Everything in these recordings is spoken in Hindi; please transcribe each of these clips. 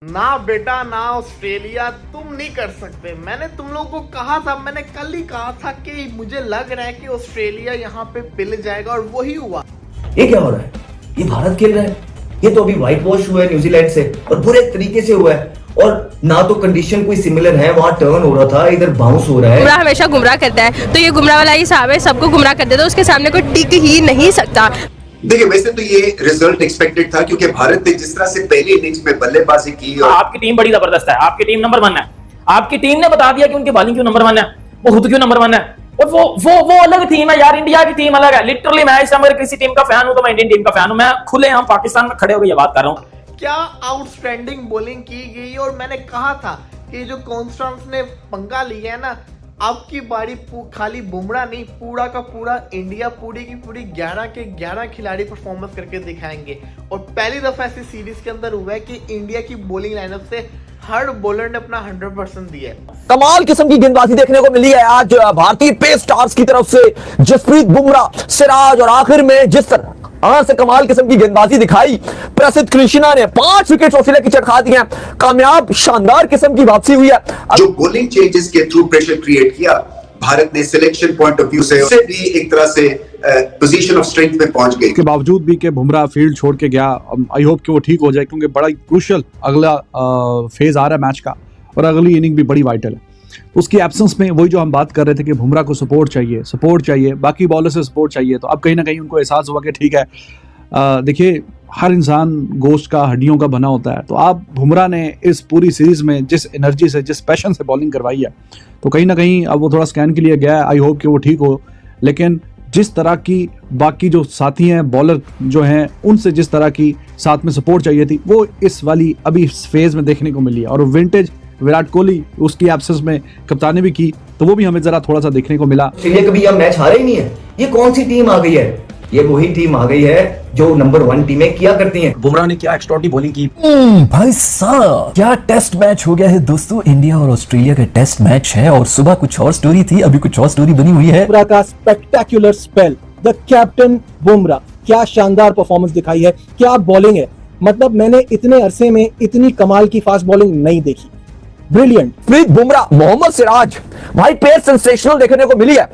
ना बेटा ना ऑस्ट्रेलिया, तुम नहीं कर सकते। मैंने तुम लोगों को कहा था, मैंने कल ही कहा था कि मुझे लग रहा है कि ऑस्ट्रेलिया यहाँ पे पिल जाएगा और वही हुआ। ये क्या हो रहा है? ये भारत खेल रहा है। ये तो अभी व्हाइट वॉश हुआ है न्यूजीलैंड से और बुरे तरीके से हुआ है। और ना तो कंडीशन कोई सिमिलर है, वहां टर्न हो रहा था, इधर बाउंस हो रहा है। गुमराह हमेशा गुमराह करता है, तो ये गुमराह वाला ही साहब है, सबको गुमराह कर देता है, उसके सामने कोई टिक ही नहीं सकता। देखिए, वैसे तो ये रिजल्ट एक्सपेक्टेड था क्योंकि भारत ने जिस तरह से पहली इनिंग्स में बल्लेबाजी की और आपकी टीम बड़ी जबरदस्त है, आपकी टीम नंबर 1 है। आपकी टीम ने बता दिया कि उनकी बॉलिंग क्यों नंबर 1 है, वो खुद क्यों नंबर 1 है। और वो अलग टीम है यार, इंडिया की टीम अलग है। लिटरली मैं इस समय किसी टीम का फैन हूं तो मैं इंडियन टीम का फैन हूं। मैं खुले हम पाकिस्तान में खड़े होकर ये बात कर रहा हूं। क्या आउटस्टैंडिंग बॉलिंग की गई। और मैंने कहा था कि जो कॉन्स्टेंस ने पंगा लिया है ना, अब की बारी खाली बुमराह नहीं, पूरा का पूरा इंडिया पूरी की पूरी 11 के 11 खिलाड़ी परफॉर्मेंस करके दिखाएंगे। और पहली दफा ऐसी सीरीज के अंदर हुआ है कि इंडिया की बॉलिंग लाइनअप से हर बॉलर ने अपना 100% दिया है। कमाल किस्म की गेंदबाजी देखने को मिली है आज भारतीय पेस स्टार्स की तरफ से। जसप्रीत बुमराह, सिराज और आखिर में जिस तरह से कमाल किस्म की गेंदबाजी दिखाई, प्रसिद्ध कृष्णा ने 5 विकेट ऑस्ट्रेलिया की चटखा दी हैं। कामयाब शानदार किस्म की वापसी हुई है। जो बॉलिंग चेंजेस के थ्रू प्रेशर क्रिएट किया भारत ने, सिलेक्शन पॉइंट ऑफ व्यू से भी एक तरह से पोजीशन ऑफ स्ट्रेंथ में पहुंच गई। के बावजूद भी कि बुमराह फील्ड छोड़ के गया, आई होप कि वो ठीक हो जाए क्योंकि बड़ा क्रूशियल अगला फेज आ रहा है मैच का और अगली इनिंग भी बड़ी वाइटल है। उसकी एब्सेंस में वही जो हम बात कर रहे थे कि बुमराह को सपोर्ट चाहिए, बाकी बॉलर से सपोर्ट चाहिए, तो अब कहीं ना कहीं उनको एहसास हुआ कि ठीक है, देखिए हर इंसान गोश्त का हड्डियों का बना होता है। तो आप बुमराह ने इस पूरी सीरीज में जिस एनर्जी से, जिस पैशन से बॉलिंग करवाई है, तो कहीं ना कहीं अब वो थोड़ा स्कैन के लिए गया है। आई होप कि वो ठीक हो। लेकिन जिस तरह की बाकी जो साथी हैं बॉलर जो हैं, उनसे जिस तरह की साथ में सपोर्ट चाहिए थी, वो इस वाली अभी इस फेज में देखने को मिली है। और विंटेज विराट कोहली उसकी एब्सेंस में कप्तानी भी की, तो वो भी हमें जरा थोड़ा सा देखने को मिला। ऑस्ट्रेलिया कभी यह मैच हारा ही नहीं है। ये कौन सी टीम आ गई है? ये वही टीम आ गई है जो नंबर 1 टीमें किया करती हैं। बुमराह ने क्या एक्स्ट्राऑर्डिनरी बॉलिंग की। भाई साहब, क्या टेस्ट मैच हो गया है दोस्तों। इंडिया और ऑस्ट्रेलिया का टेस्ट मैच है और सुबह कुछ और स्टोरी थी, अभी कुछ और स्टोरी बनी हुई है। बुमराह का spectacular spell, the captain Bumrah, क्या शानदार परफॉर्मेंस दिखाई है, क्या बॉलिंग है। मतलब मैंने इतने अरसे में इतनी कमाल की फास्ट बॉलिंग नहीं देखी। ब्रिलियंट। जसप्रीत बुमराह, मोहम्मद सिराज, भाई पेस सेंसेशनल देखने को मिली है।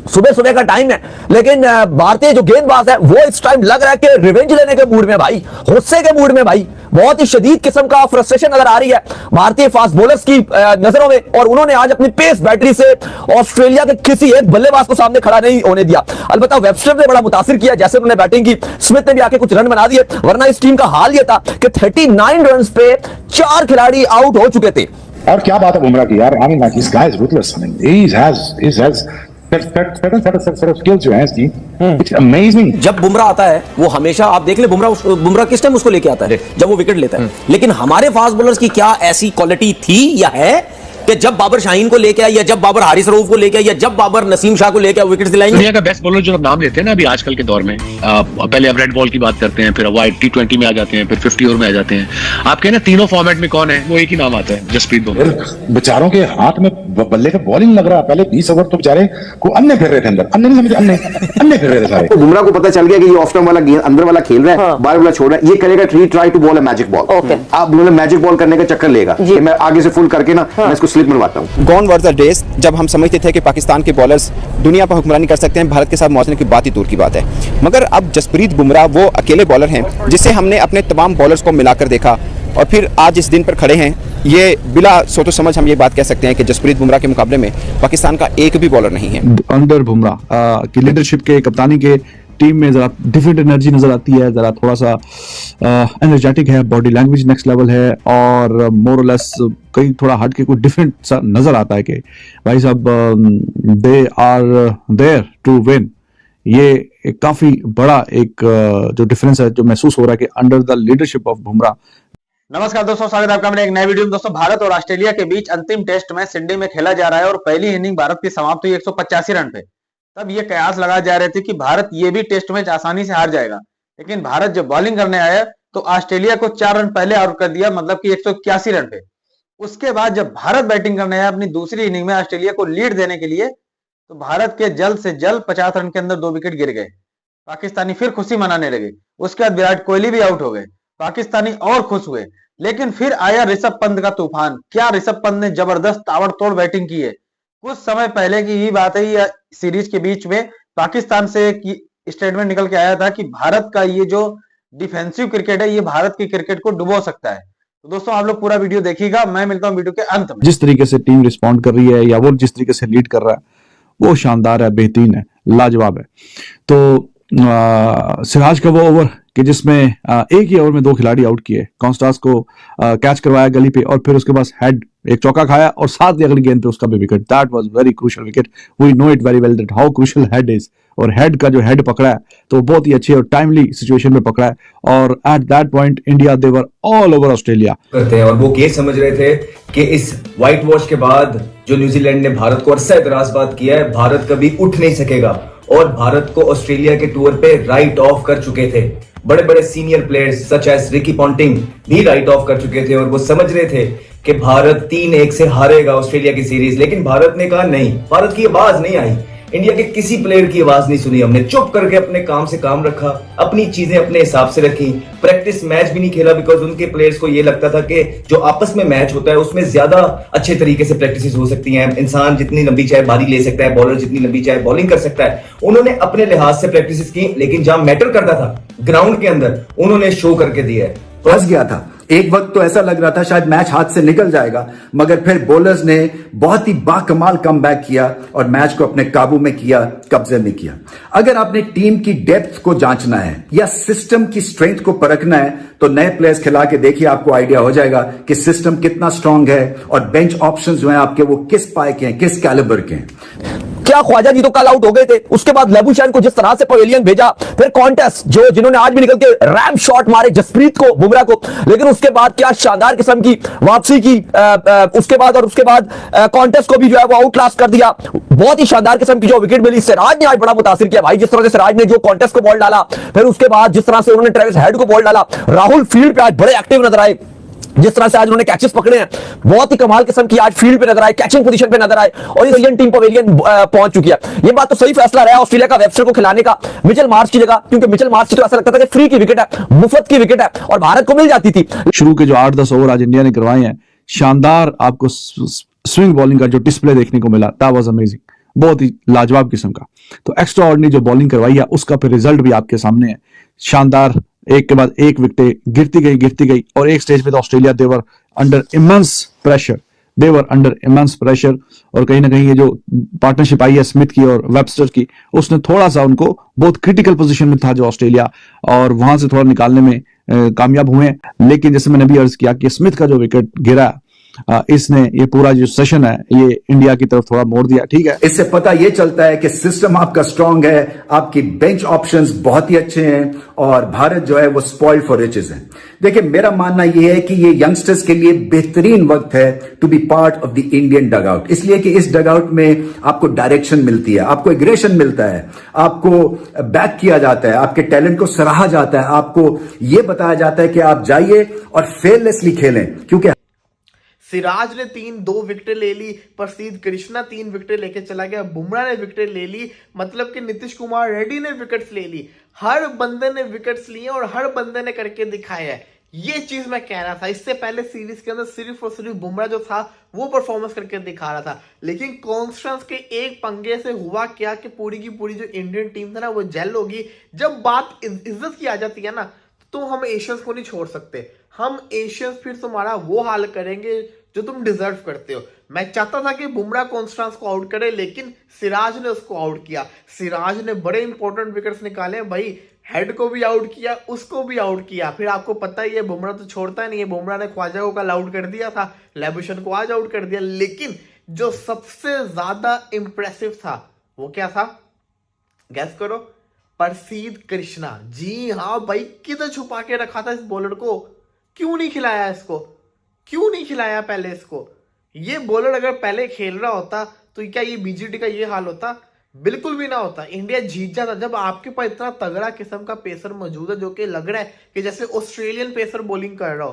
सुबह सुबह का टाइम है, लेकिन भारतीय जो गेंदबाज है वो इस टाइम लग रहा है कि रिवेंज लेने के मूड में भाई, गुस्से के मूड में भाई। बहुत ही शदीद किस्म का फ्रस्ट्रेशन नजर आ रही है भारतीय फास्ट बॉलर्स की नजरों में। और उन्होंने आज अपनी पेस बैटरी से ऑस्ट्रेलिया के किसी एक बल्लेबाज को सामने खड़ा नहीं होने दिया। अलबत्ता वेबस्टर ने बड़ा मुतासिर किया जैसे उन्होंने बैटिंग की। स्मिथ ने भी आके कुछ रन बना दिए, वरना इस टीम का हाल यह था कि 39 रन पे 4 खिलाड़ी आउट हो चुके थे। और क्या बात है बुमराह की यार। I mean like this guy is ruthless. I mean he has certain skills जो हैं इसकी, it's amazing। जब बुमराह आता है वो हमेशा, आप देख ले बुमराह किस टाइम उसको लेके आता है, जब वो विकेट लेता है। लेकिन हमारे फास्ट बॉलर्स की क्या ऐसी क्वालिटी थी या है कि जब बाबर शाहीन को लेके आया, या जब बाबर हारिस रऊफ को लेके आया, या जब बाबर नसीम शाह को लेके आया, विकेट दिलाएंगे। दुनिया का बेस्ट बॉलर जो नाम लेते हैं ना अभी आजकल के दौर में, पहले अब रेड बॉल की बात करते हैं, फिर वाइड T20 में आ जाते हैं, फिर 50 ओवर में आ जाते हैं। आपके ना तीनों फॉर्मेट में कौन है, वो एक ही नाम आता है, जसप्रीत बुमराह। बेचारों के हाथ में बल्ले पे बॉलिंग लग रहा है। पहले 20 ओवर तो बेचारे को अन्य फिर रहे थे, अंदर अन्य फिर रहे थे सारे। बुमराह को पता चल गया कि ये ऑफ स्टंप वाला गेंद अंदर वाला खेल रहा है, बाहर वाला छोड़ रहा है। ये करेगा try to bowl a magic ball. आप मैजिक बॉल करने का चक्कर लेगा कि मैं आगे से फुल करके ना मैं इसको स्लिप मनवाता हूं। गॉन वर द डेज जब हम समझते थे कि पाकिस्तान के बॉलर्स दुनिया पर हुक्मरानी कर सकते हैं, भारत के साथ मौजने की बात ही दूर की बात है। मगर अब जसप्रीत बुमराह वो अकेले बॉलर हैं जिसे हमने अपने तमाम बॉलर्स को मिलाकर देखा और फिर आज इस दिन पर खड़े हैं। ये बिला सोचो समझ हम ये बात कह सकते हैं कि जसप्रीत बुमराह के मुकाबले में पाकिस्तान का एक भी बॉलर नहीं है। अंडर बुमराह की लीडरशिप के, कप्तानी के, टीम में जरा डिफरेंट एनर्जी नजर आती है, जरा थोड़ा सा एनर्जेटिक है, बॉडी लैंग्वेज नेक्स्ट लेवल है और मोर और लेस कहीं थोड़ा हट के कुछ डिफरेंट सा नजर आता है कि भाई साहब they are there to win. ये काफी बड़ा एक जो डिफरेंस है जो महसूस हो रहा है कि under the leadership of Bumrah. नमस्कार दोस्तों, स्वागत है आपका मेरे एक नए वीडियो में। दोस्तों, भारत और ऑस्ट्रेलिया के बीच अंतिम टेस्ट मैच सिडनी में खेला जा रहा है और पहली इनिंग भारत की समाप्त हुई 185 रन पे। तब ये कयास लगाए जा रहे थे कि भारत ये भी टेस्ट मैच आसानी से हार जाएगा, लेकिन भारत जब बॉलिंग करने आया तो ऑस्ट्रेलिया को 4 रन पहले आउट कर दिया, मतलब कि 181 रन पे। उसके बाद जब भारत बैटिंग करने आया अपनी दूसरी इनिंग में ऑस्ट्रेलिया को लीड देने के लिए, तो भारत के जल्द से जल्द 50 रन के अंदर 2 विकेट गिर गए। पाकिस्तानी फिर खुशी मनाने लगे। उसके बाद विराट कोहली भी आउट हो गए, पाकिस्तानी और खुश हुए। लेकिन फिर आया ऋषभ पंत का तूफान। क्या ऋषभ पंत ने जबरदस्त ताबड़तोड़ बैटिंग की है। कुछ समय पहले की ही बात है, ये सीरीज के बीच में पाकिस्तान से स्टेटमेंट निकल के आया था कि भारत का ये जो डिफेंसिव क्रिकेट है, ये भारत की क्रिकेट को डुबो सकता है। तो दोस्तों आप लोग पूरा वीडियो देखिएगा, मैं मिलता हूं वीडियो के अंत में। जिस तरीके से टीम रिस्पॉन्ड कर रही है या वो जिस तरीके से लीड कर रहा है वो शानदार है, बेहतरीन है, लाजवाब है। तो सिराज का वो ओवर कि जिसमें एक ही ओवर में 2 खिलाड़ी आउट किए, कॉन्स्टास को कैच करवाया गली पे और फिर उसके बाद हेड एक चौका खाया और साथ ही अगली गेंद पे उसका भी wicket. That was very crucial wicket. We know it very well that how crucial Head is. और हेड का जो हेड पकड़ा है तो बहुत ही अच्छी और टाइमली सिचुएशन में पकड़ा है और at that point India they were all over Australia करते हैं। और वो ये समझ रहे थे कि इस व्हाइट वॉश के बाद जो न्यूजीलैंड ने भारत को अरसा एतराजबाद किया है, भारत कभी उठ नहीं सकेगा और भारत को ऑस्ट्रेलिया के टूर पे राइट ऑफ कर चुके थे। बड़े बड़े senior players such as Ricky Ponting भी राइट ऑफ कर चुके थे और वो समझ रहे थे कि भारत 3-1 से हारेगा ऑस्ट्रेलिया की सीरीज। लेकिन भारत ने कहा नहीं, भारत की आवाज नहीं आई, इंडिया के किसी प्लेयर की आवाज नहीं सुनी हमने। चुप करके अपने काम से काम रखा, अपनी चीजें अपने हिसाब से रखी। प्रैक्टिस मैच भी नहीं खेला बिकॉज उनके प्लेयर्स को ये लगता था कि जो आपस में मैच होता है उसमें ज्यादा अच्छे तरीके से प्रैक्टिस हो सकती हैं। इंसान जितनी लंबी चाहे बारी ले सकता है, बॉलर जितनी लंबी चाहे बॉलिंग कर सकता है। उन्होंने अपने लिहाज से प्रैक्टिस की, लेकिन जहां मैटर करता था ग्राउंड के अंदर उन्होंने शो करके दिया है। फंस गया था। एक वक्त तो ऐसा लग रहा था शायद मैच हाथ से निकल जाएगा, मगर फिर बॉलर्स ने बहुत ही बाकमाल कमबैक किया और मैच को अपने काबू में किया, कब्जे में किया। अगर आपने टीम की डेप्थ को जांचना है या सिस्टम की स्ट्रेंथ को परखना है तो नए प्लेयर्स खिला के देखिए, आपको आइडिया हो जाएगा कि सिस्टम कितना स्ट्रांग है और बेंच ऑप्शंस जो हैं आपके वो किस पाए के हैं, किस कैलिबर के हैं। क्या ख्वाजा जी तो कल आउट हो गए थे, उसके बाद लेबुशैन को जिस तरह से पवेलियन भेजा, फिर कॉन्टेस्ट जिन्होंने आज भी निकल के रैम शॉट मारे जसप्रीत को, बुमराह को, लेकिन उसके बाद क्या शानदार किस्म की वापसी की उसके बाद कॉन्टेस्ट को भी जो है वो आउट क्लास कर दिया। बहुत ही शानदार किस्म की जो विकेट मिली। सिराज ने आज बड़ा मुतासिर किया भाई, जिस तरह से सिराज ने जो कॉन्टेस्ट को बॉल डाला, फिर उसके बाद जिस तरह से उन्होंने ट्रेविस हेड को बॉल डाला। राहुल फील्ड पे आज बड़े एक्टिव नजर आए, जिस तरह से आज उन्होंने कैचेस पकड़े हैं, बहुत ही कमाल किस्म की आज फील्ड पे नजर आए, कैचिंग पोजीशन पे नजर आए और ये इंडियन टीम पवेलियन पहुंच चुकी है। ये बात तो सही फैसला रहा ऑस्ट्रेलिया का वेबस्टर को खिलाने का मिचेल मार्श की जगह, क्योंकि मिचेल मार्श की तो ऐसा लगता था कि फ्री की विकेट है, मुफ्त की विकेट है और भारत को मिल जाती थी। शुरू के जो 8-10 ओवर आज इंडिया ने करवाए हैं, शानदार आपको स्विंग बॉलिंग का जो डिस्प्ले देखने को मिला, दैट वाज अमेजिंग, बहुत ही लाजवाब किस्म का। तो एक्स्ट्रा ऑर्डिनरी जो बॉलिंग करवाई है उसका फिर रिजल्ट भी आपके सामने है। शानदार, एक के बाद एक विकेट गिरती गई और एक स्टेज पे तो ऑस्ट्रेलिया देवर अंडर इमेंस प्रेशर और कहीं ना कहीं ये जो पार्टनरशिप आई है स्मिथ की और वेबस्टर की, उसने थोड़ा सा उनको बहुत क्रिटिकल पोजीशन में था जो ऑस्ट्रेलिया, और वहां से थोड़ा निकालने में कामयाब हुए। लेकिन जैसे मैंने भी अर्ज किया कि स्मिथ का जो विकेट गिरा, इसने ये पूरा जो सेशन है ये इंडिया की तरफ थोड़ा मोड़ दिया। ठीक है, इससे पता ये चलता है कि सिस्टम आपका स्ट्रांग है, आपकी बेंच ऑप्शंस बहुत ही अच्छे हैं और भारत जो है वो स्पॉइल्ड फॉर रिचेस है। देखिए, मेरा मानना ये है कि ये यंगस्टर्स के लिए बेहतरीन वक्त है to be part of the Indian dugout, इसलिए कि इस डग आउट में आपको डायरेक्शन मिलती है, आपको एग्रेशन मिलता है, आपको बैक किया जाता है, आपके टैलेंट को सराहा जाता है, आपको ये बताया जाता है कि आप जाइए और फेयरलेसली खेलें। क्योंकि सिराज ने 2 विकेटें ले ली, प्रसिद्ध कृष्णा 3 विकेटें लेके चला गया, बुमराह ने विकेटें ले ली, मतलब कि नीतीश कुमार रेड्डी ने विकेट्स ले ली। हर बंदे ने विकेट्स लिए और हर बंदे ने करके दिखाया है। ये चीज मैं कह रहा था, इससे पहले सीरीज के अंदर सिर्फ और सिर्फ बुमराह जो था वो परफॉर्मेंस करके दिखा रहा था, लेकिन कॉन्स्टेंस के एक पंगे से हुआ क्या कि पूरी की पूरी जो इंडियन टीम था ना वो जेल होगी। जब बात इज्जत की आ जाती है ना तो हम एशियंस को नहीं छोड़ सकते। हम एशियंस फिर तुम्हारा वो हाल करेंगे जो तुम डिजर्व करते हो। मैं चाहता था कि बुमराह कॉन्स्टेंस को आउट करे, लेकिन सिराज ने उसको आउट किया। सिराज ने बड़े इंपॉर्टेंट विकेट्स निकाले भाई, हेड को भी आउट किया, उसको भी आउट किया। फिर आपको पता ही है बुमराह तो छोड़ता नहीं है, बुमराह ने ख्वाजा को कल आउट कर दिया था, लेबुशैन को आज आउट कर दिया। लेकिन जो सबसे ज्यादा इंप्रेसिव था वो क्या था, गैस करो, प्रसिद्ध कृष्णा। जी हाँ भाई, किधर छुपा के रखा था इस बॉलर को, क्यों नहीं खिलाया इसको, क्यों नहीं खिलाया पहले इसको। ये बॉलर अगर पहले खेल रहा होता तो क्या ये बीजीटी का ये हाल होता? बिल्कुल भी ना होता, इंडिया जीत जाता। जब आपके पास इतना तगड़ा किस्म का पेसर मौजूद है जो कि लग रहा है कि जैसे ऑस्ट्रेलियन पेसर बॉलिंग कर रहा हो,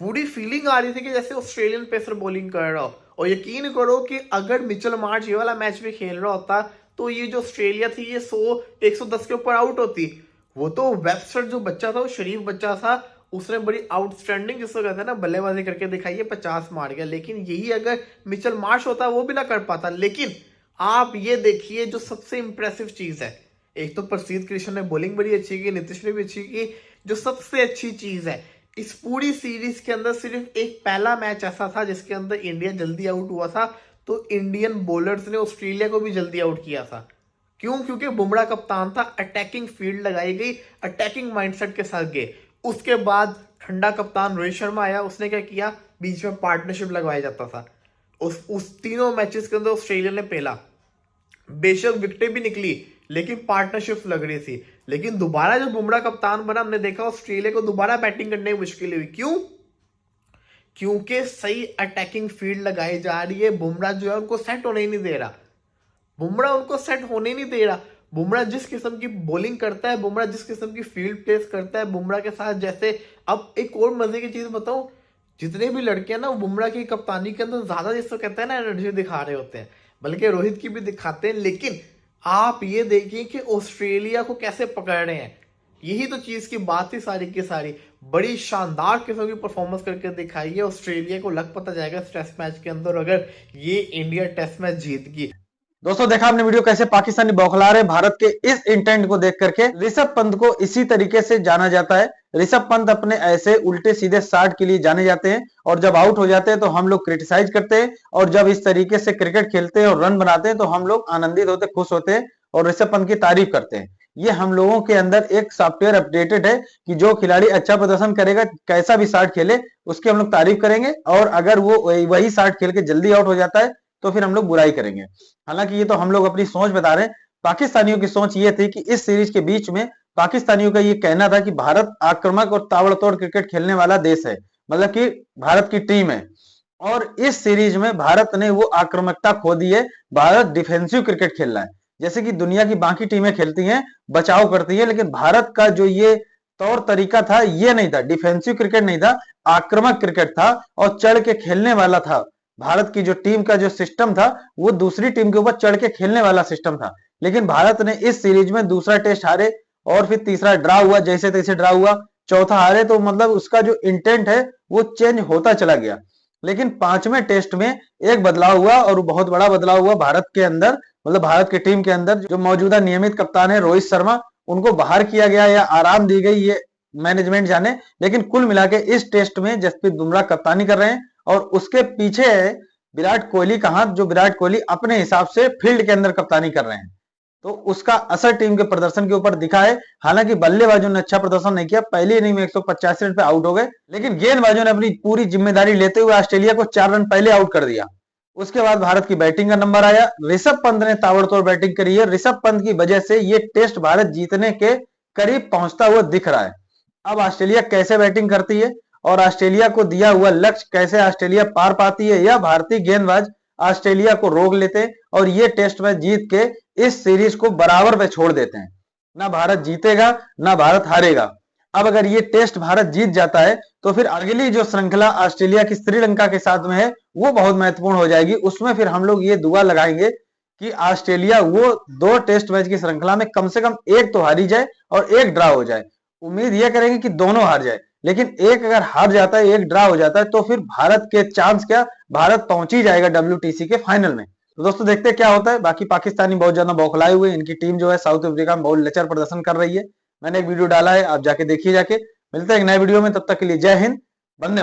पूरी फीलिंग आ रही थी कि जैसे ऑस्ट्रेलियन पेसर बॉलिंग कर रहा हो। और यकीन करो कि अगर मिचेल मार्श ये वाला मैच भी खेल रहा होता तो ये जो ऑस्ट्रेलिया थी ये 100-110 के ऊपर आउट होती। वो तो वेबस्टर जो बच्चा था, वो शरीफ बच्चा था, उसने बड़ी आउटस्टैंडिंग जिसको कहते हैं ना बल्लेबाजी करके दिखाई है, 50 मार गया। लेकिन यही अगर मिचेल मार्श होता वो भी ना कर पाता। लेकिन आप ये देखिए जो सबसे इंप्रेसिव चीज है, एक तो प्रसिद्ध कृष्ण ने बॉलिंग बड़ी अच्छी की, नीतीश ने भी अच्छी की। जो सबसे अच्छी चीज है इस पूरी सीरीज के अंदर सिर्फ एक पहला मैच ऐसा था जिसके अंदर इंडिया जल्दी आउट हुआ था, तो इंडियन बॉलर्स ने ऑस्ट्रेलिया को भी जल्दी आउट किया था। क्यों? क्योंकि बुमराह कप्तान था, अटैकिंग फील्ड लगाई गई, अटैकिंग माइंडसेट के साथ गए। उसके बाद ठंडा कप्तान रोहित शर्मा आया, उसने क्या किया, बीच में पार्टनरशिप लगवाया जाता था। उस तीनों मैचेस के अंदर ऑस्ट्रेलिया ने पहला, बेशक विकेटें भी निकली लेकिन पार्टनरशिप लग रही थी। लेकिन दोबारा जब बुमराह कप्तान बना, हमने देखा ऑस्ट्रेलिया को दोबारा बैटिंग करने में मुश्किल हुई। क्यों? क्योंकि सही अटैकिंग फील्ड लगाई जा रही है। बुमराह जो है उनको सेट होने ही नहीं दे रहा, बुमराह उनको सेट होने नहीं दे रहा। बुमराह जिस किस्म की बॉलिंग करता है, बुमराह जिस किस्म की फील्ड प्लेस करता है, बुमराह के साथ जैसे, अब एक और मजे की चीज बताऊं, जितने भी लड़के हैं ना बुमराह की कप्तानी के अंदर ज्यादा जिसको कहते हैं ना एनर्जी दिखा रहे होते हैं, बल्कि रोहित की भी दिखाते हैं। लेकिन आप ये देखिए कि ऑस्ट्रेलिया को कैसे पकड़ रहे हैं, यही तो चीज की बात थी सारी की सारी। बड़ी शानदार किस्म की परफॉर्मेंस करके दिखाई है ऑस्ट्रेलिया को। लग पता जाएगा इस टेस्ट मैच के अंदर अगर ये इंडिया टेस्ट मैच जीत गई। दोस्तों देखा आपने वीडियो कैसे पाकिस्तानी बौखला रहे भारत के इस इंटेंट को देख करके। ऋषभ पंत को इसी तरीके से जाना जाता है। ऋषभ पंत अपने ऐसे उल्टे सीधे शॉट के लिए जाने जाते हैं और जब आउट हो जाते हैं तो हम लोग क्रिटिसाइज करते हैं, और जब इस तरीके से क्रिकेट खेलते हैं और रन बनाते हैं तो हम लोग आनंदित होते, खुश होते हैं और ऋषभ पंत की तारीफ करते हैं। ये हम लोगों के अंदर एक सॉफ्टवेयर अपडेटेड है कि जो खिलाड़ी अच्छा प्रदर्शन करेगा, कैसा भी शॉट खेले, उसकी हम लोग तारीफ करेंगे, और अगर वो वही शॉट खेल के जल्दी आउट हो जाता है तो फिर हम लोग बुराई करेंगे। हालांकि ये तो हम लोग अपनी सोच बता रहे हैं। पाकिस्तानियों की सोच ये थी कि इस सीरीज के बीच में पाकिस्तानियों का ये कहना था कि भारत आक्रामक और ताबड़तोड़ क्रिकेट खेलने वाला देश है, मतलब कि भारत की टीम है, और इस सीरीज में भारत ने वो आक्रामकता खो दी है। भारत डिफेंसिव क्रिकेट खेल रहा है, जैसे कि दुनिया की बाकी टीमें खेलती हैं, बचाव करती है, लेकिन भारत का जो ये तौर तरीका था ये नहीं था, डिफेंसिव क्रिकेट नहीं था, आक्रामक क्रिकेट था और चढ़ के खेलने वाला था। भारत की जो टीम का जो सिस्टम था वो दूसरी टीम के ऊपर चढ़ के खेलने वाला सिस्टम था। लेकिन भारत ने इस सीरीज में दूसरा टेस्ट हारे और फिर तीसरा ड्रा हुआ, जैसे तैसे ड्रा हुआ, चौथा हारे, तो मतलब उसका जो इंटेंट है वो चेंज होता चला गया। लेकिन पांचवें टेस्ट में एक बदलाव हुआ और बहुत बड़ा बदलाव हुआ भारत के अंदर, मतलब भारत की टीम के अंदर। जो मौजूदा नियमित कप्तान है रोहित शर्मा, उनको बाहर किया गया या आराम दी गई ये मैनेजमेंट जाने। लेकिन कुल मिला के इस टेस्ट में जसप्रीत बुमराह कप्तानी कर रहे हैं और उसके पीछे है विराट कोहली का हाथ, जो विराट कोहली अपने हिसाब से फील्ड के अंदर कप्तानी कर रहे हैं। तो उसका असर टीम के प्रदर्शन के ऊपर दिखा है। हालांकि बल्लेबाजों ने अच्छा प्रदर्शन नहीं किया, पहली इनिंग में 185 रन पे आउट हो गए, लेकिन गेंदबाजों ने अपनी पूरी जिम्मेदारी लेते हुए ऑस्ट्रेलिया को 4 रन पहले आउट कर दिया। उसके बाद भारत की बैटिंग का नंबर आया, ऋषभ पंत ने ताबड़तोड़ बैटिंग करी है। ऋषभ पंत की वजह से ये टेस्ट भारत जीतने के करीब पहुंचता हुआ दिख रहा है। अब ऑस्ट्रेलिया कैसे बैटिंग करती है और ऑस्ट्रेलिया को दिया हुआ लक्ष्य कैसे ऑस्ट्रेलिया पार पाती है, या भारतीय गेंदबाज ऑस्ट्रेलिया को रोक लेते हैं और ये टेस्ट मैच जीत के इस सीरीज को बराबर पे छोड़ देते हैं। ना भारत जीतेगा ना भारत हारेगा। अब अगर ये टेस्ट भारत जीत जाता है तो फिर अगली जो श्रृंखला ऑस्ट्रेलिया की श्रीलंका के साथ में है वो बहुत महत्वपूर्ण हो जाएगी। उसमें फिर हम लोग ये दुआ लगाएंगे कि ऑस्ट्रेलिया वो 2 टेस्ट मैच की श्रृंखला में कम से कम एक तो हारी जाए और एक ड्रा हो जाए। उम्मीद यह करेंगे कि दोनों हार जाए, लेकिन एक अगर हार जाता है, एक ड्रा हो जाता है, तो फिर भारत के चांस क्या, भारत पहुंच ही जाएगा WTC के फाइनल में। तो दोस्तों देखते हैं क्या होता है। बाकी पाकिस्तानी बहुत ज्यादा बौखलाए हुए, इनकी टीम जो है साउथ अफ्रीका में बहुत लचर प्रदर्शन कर रही है। मैंने एक वीडियो डाला है, आप जाके देखिए। जाके मिलते हैं एक नए वीडियो में, तब तक के लिए जय हिंद,